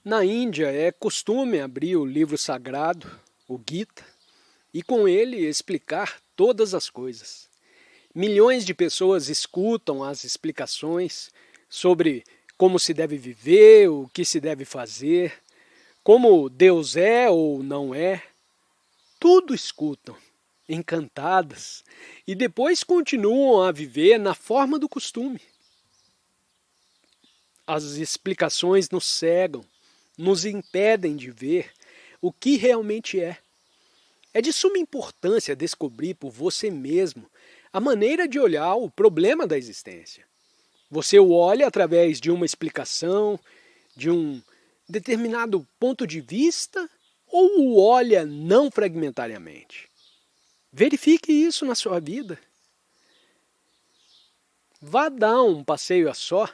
Na Índia é costume abrir o livro sagrado, o Gita, e com ele explicar todas as coisas. Milhões de pessoas escutam as explicações sobre como se deve viver, o que se deve fazer, como Deus é ou não é. Tudo escutam, encantadas, e depois continuam a viver na forma do costume. As explicações nos cegam, nos impedem de ver o que realmente é. É de suma importância descobrir por você mesmo a maneira de olhar o problema da existência. Você o olha através de uma explicação, de um determinado ponto de vista, ou o olha não fragmentariamente? Verifique isso na sua vida. Vá dar um passeio a só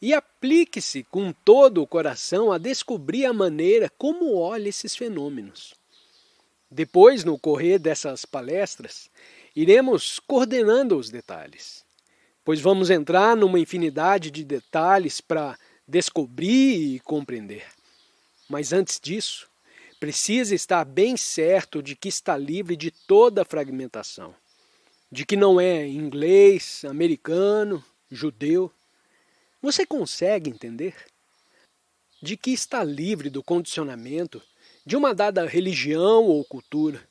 e aplique-se com todo o coração a descobrir a maneira como olha esses fenômenos. Depois, no correr dessas palestras, iremos coordenando os detalhes, pois vamos entrar numa infinidade de detalhes para descobrir e compreender. Mas antes disso, precisa estar bem certo de que está livre de toda fragmentação, de que não é inglês, americano, judeu. Você consegue entender? De que está livre do condicionamento de uma dada religião ou cultura.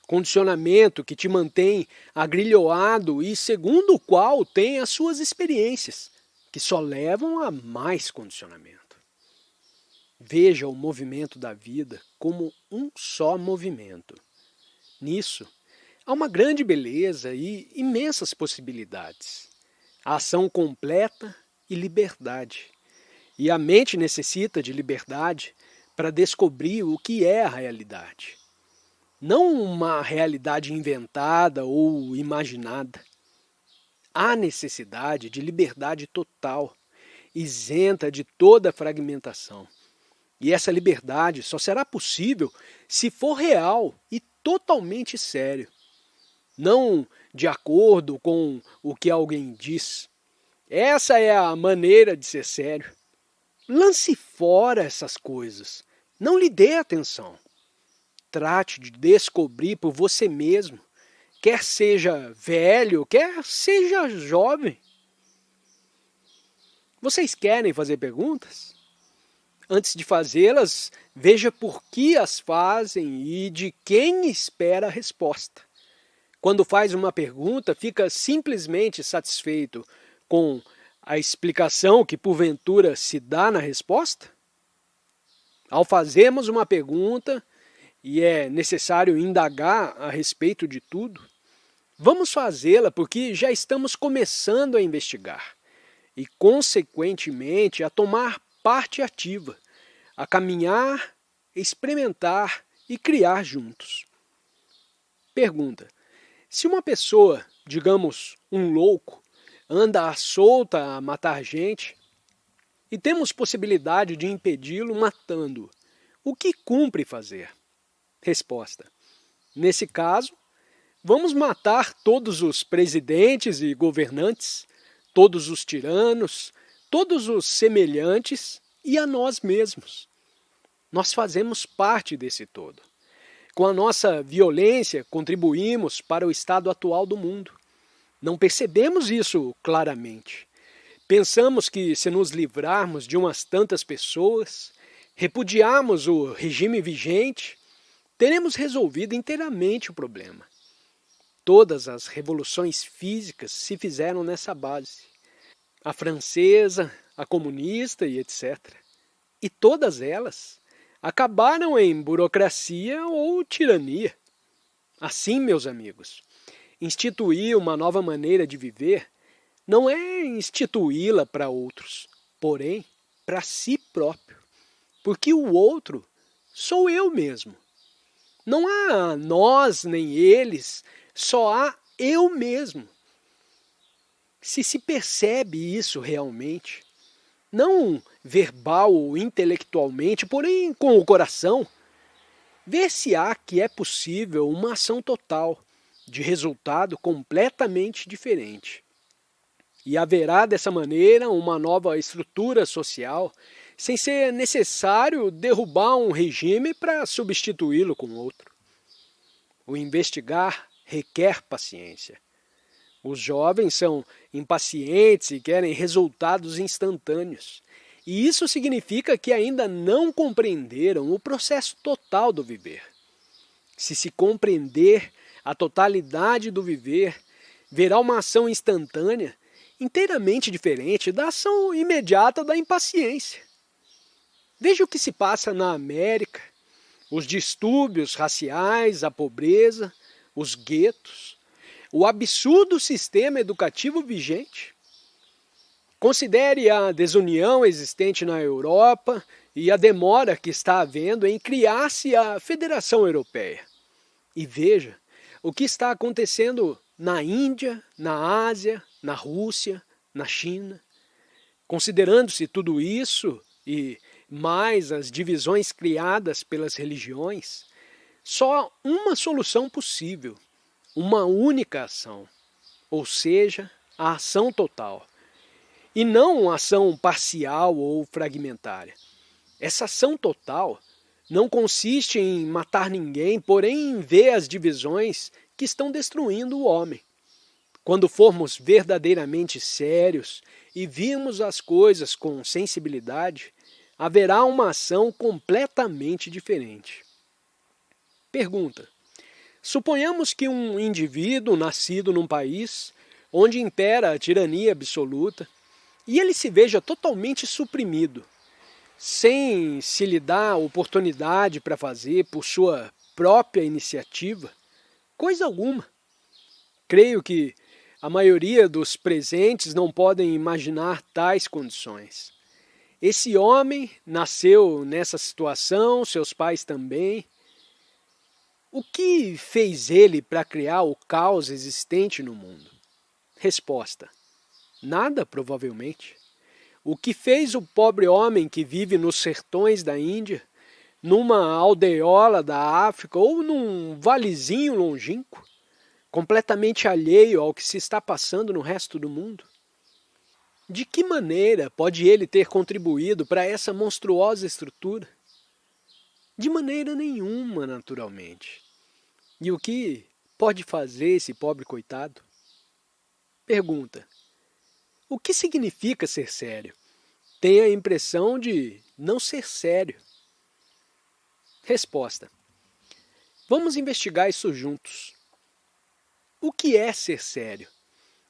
Condicionamento que te mantém agrilhoado e segundo o qual tem as suas experiências, que só levam a mais condicionamento. Veja o movimento da vida como um só movimento. Nisso, há uma grande beleza e imensas possibilidades. A ação completa e liberdade. E a mente necessita de liberdade para descobrir o que é a realidade. Não uma realidade inventada ou imaginada. Há necessidade de liberdade total, isenta de toda fragmentação. E essa liberdade só será possível se for real e totalmente sério. Não de acordo com o que alguém diz. Essa é a maneira de ser sério. Lance fora essas coisas. Não lhe dê atenção. Trate de descobrir por você mesmo, quer seja velho, quer seja jovem. Vocês querem fazer perguntas? Antes de fazê-las, veja por que as fazem e de quem espera a resposta. Quando faz uma pergunta, fica simplesmente satisfeito com a explicação que porventura se dá na resposta? Ao fazermos uma pergunta, e é necessário indagar a respeito de tudo, vamos fazê-la porque já estamos começando a investigar e, consequentemente, a tomar parte ativa, a caminhar, experimentar e criar juntos. Pergunta: se uma pessoa, digamos um louco, anda à solta a matar gente e temos possibilidade de impedi-lo matando-o, o que cumpre fazer? Resposta: nesse caso, vamos matar todos os presidentes e governantes, todos os tiranos, todos os semelhantes e a nós mesmos. Nós fazemos parte desse todo. Com a nossa violência, contribuímos para o estado atual do mundo. Não percebemos isso claramente. Pensamos que, se nos livrarmos de umas tantas pessoas, repudiarmos o regime vigente, teremos resolvido inteiramente o problema. Todas as revoluções físicas se fizeram nessa base. A francesa, a comunista e etc. E todas elas acabaram em burocracia ou tirania. Assim, meus amigos, instituir uma nova maneira de viver não é instituí-la para outros, porém para si próprio, porque o outro sou eu mesmo. Não há nós nem eles, só há eu mesmo. Se percebe isso realmente, não verbal ou intelectualmente, porém com o coração, ver-se-á que é possível uma ação total, de resultado completamente diferente. e haverá dessa maneira uma nova estrutura social, sem ser necessário derrubar um regime para substituí-lo com outro. O investigar requer paciência. Os jovens são impacientes e querem resultados instantâneos. E isso significa que ainda não compreenderam o processo total do viver. Se compreender a totalidade do viver, verá uma ação instantânea inteiramente diferente da ação imediata da impaciência. Veja o que se passa na América, os distúrbios raciais, a pobreza, os guetos, o absurdo sistema educativo vigente. Considere a desunião existente na Europa e a demora que está havendo em criar-se a Federação Europeia. E veja o que está acontecendo na Índia, na Ásia, na Rússia, na China. Considerando-se tudo isso e mais as divisões criadas pelas religiões, só uma solução possível, uma única ação, ou seja, a ação total, e não uma ação parcial ou fragmentária. Essa ação total não consiste em matar ninguém, porém em ver as divisões que estão destruindo o homem. Quando formos verdadeiramente sérios e virmos as coisas com sensibilidade, haverá uma ação completamente diferente. Pergunta: suponhamos que um indivíduo nascido num país onde impera a tirania absoluta e ele se veja totalmente suprimido, sem se lhe dar oportunidade para fazer por sua própria iniciativa, coisa alguma. Creio que a maioria dos presentes não podem imaginar tais condições. Esse homem nasceu nessa situação, seus pais também. O que fez ele para criar o caos existente no mundo? Resposta: nada, provavelmente. O que fez o pobre homem que vive nos sertões da Índia, numa aldeiola da África ou num valezinho longínquo, completamente alheio ao que se está passando no resto do mundo? De que maneira pode ele ter contribuído para essa monstruosa estrutura? De maneira nenhuma, naturalmente. E o que pode fazer esse pobre coitado? Pergunta: o que significa ser sério? Tem a impressão de não ser sério. Resposta: vamos investigar isso juntos. O que é ser sério?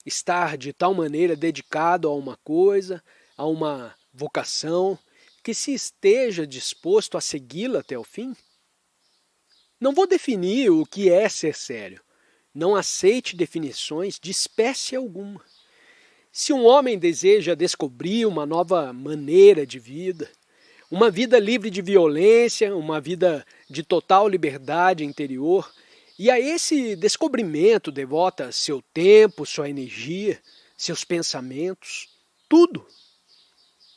Estar de tal maneira dedicado a uma coisa, a uma vocação, que se esteja disposto a segui-la até o fim? Não vou definir o que é ser sério. Não aceite definições de espécie alguma. Se um homem deseja descobrir uma nova maneira de vida, uma vida livre de violência, uma vida de total liberdade interior, e a esse descobrimento devota seu tempo, sua energia, seus pensamentos, tudo.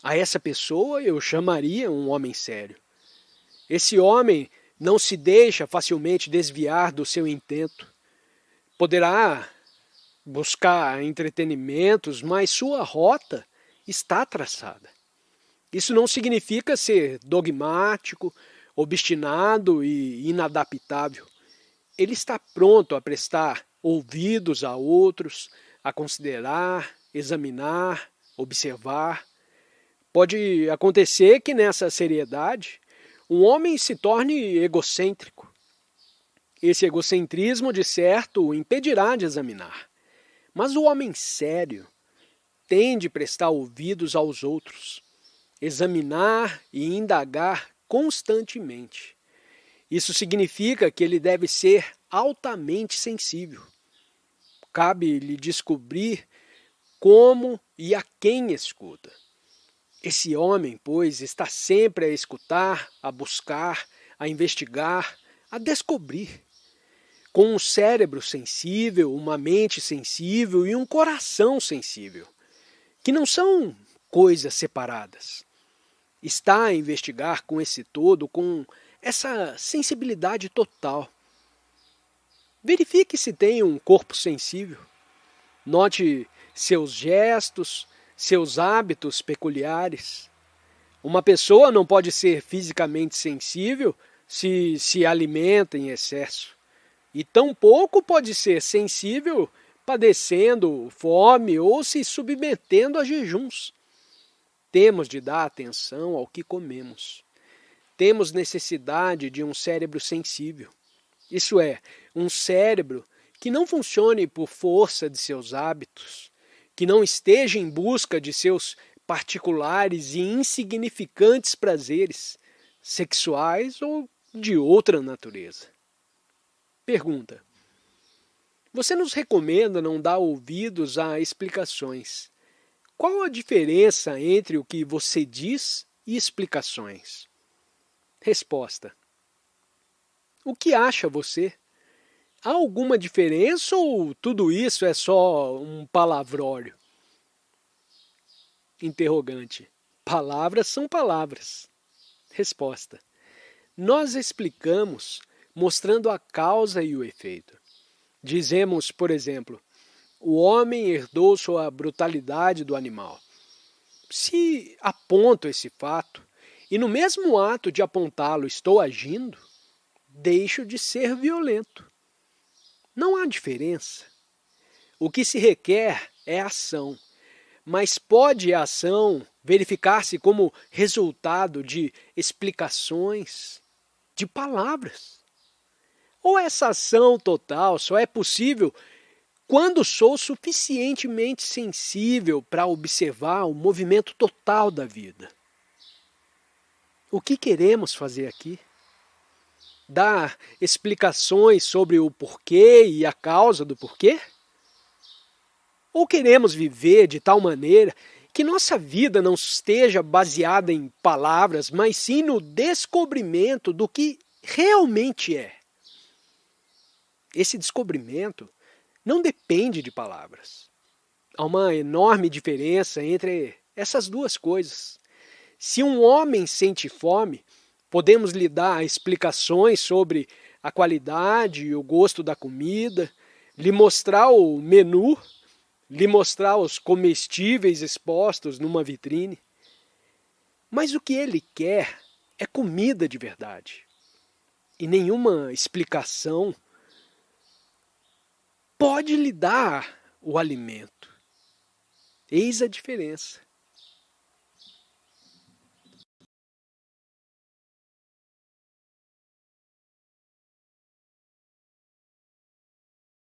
A essa pessoa eu chamaria um homem sério. Esse homem não se deixa facilmente desviar do seu intento. Poderá buscar entretenimentos, mas sua rota está traçada. Isso não significa ser dogmático, obstinado e inadaptável. Ele está pronto a prestar ouvidos a outros, a considerar, examinar, observar. Pode acontecer que nessa seriedade um homem se torne egocêntrico. Esse egocentrismo, de certo, o impedirá de examinar. Mas o homem sério tem de prestar ouvidos aos outros, examinar e indagar constantemente. Isso significa que ele deve ser altamente sensível. Cabe-lhe descobrir como e a quem escuta. Esse homem, pois, está sempre a escutar, a buscar, a investigar, a descobrir. Com um cérebro sensível, uma mente sensível e um coração sensível, que não são coisas separadas. Está a investigar com esse todo, com essa sensibilidade total. Verifique se tem um corpo sensível. Note seus gestos, seus hábitos peculiares. Uma pessoa não pode ser fisicamente sensível se alimenta em excesso. E tampouco pode ser sensível padecendo fome ou se submetendo a jejuns. Temos de dar atenção ao que comemos. Temos necessidade de um cérebro sensível. Isso é, um cérebro que não funcione por força de seus hábitos, que não esteja em busca de seus particulares e insignificantes prazeres, sexuais ou de outra natureza. Pergunta: você nos recomenda não dar ouvidos a explicações. Qual a diferença entre o que você diz e explicações? Resposta: o que acha você? Há alguma diferença ou tudo isso é só um palavrório? Interrogante: palavras são palavras. Resposta: nós explicamos mostrando a causa e o efeito. Dizemos, por exemplo, o homem herdou sua brutalidade do animal. Se aponto esse fato, e no mesmo ato de apontá-lo estou agindo, deixo de ser violento. Não há diferença. O que se requer é ação, mas pode a ação verificar-se como resultado de explicações, de palavras? Ou essa ação total só é possível quando sou suficientemente sensível para observar o movimento total da vida? O que queremos fazer aqui? Dar explicações sobre o porquê e a causa do porquê? Ou queremos viver de tal maneira que nossa vida não esteja baseada em palavras, mas sim no descobrimento do que realmente é? Esse descobrimento não depende de palavras. Há uma enorme diferença entre essas duas coisas. Se um homem sente fome, podemos lhe dar explicações sobre a qualidade e o gosto da comida, lhe mostrar o menu, lhe mostrar os comestíveis expostos numa vitrine. Mas o que ele quer é comida de verdade. E nenhuma explicação pode lhe dar o alimento. Eis a diferença.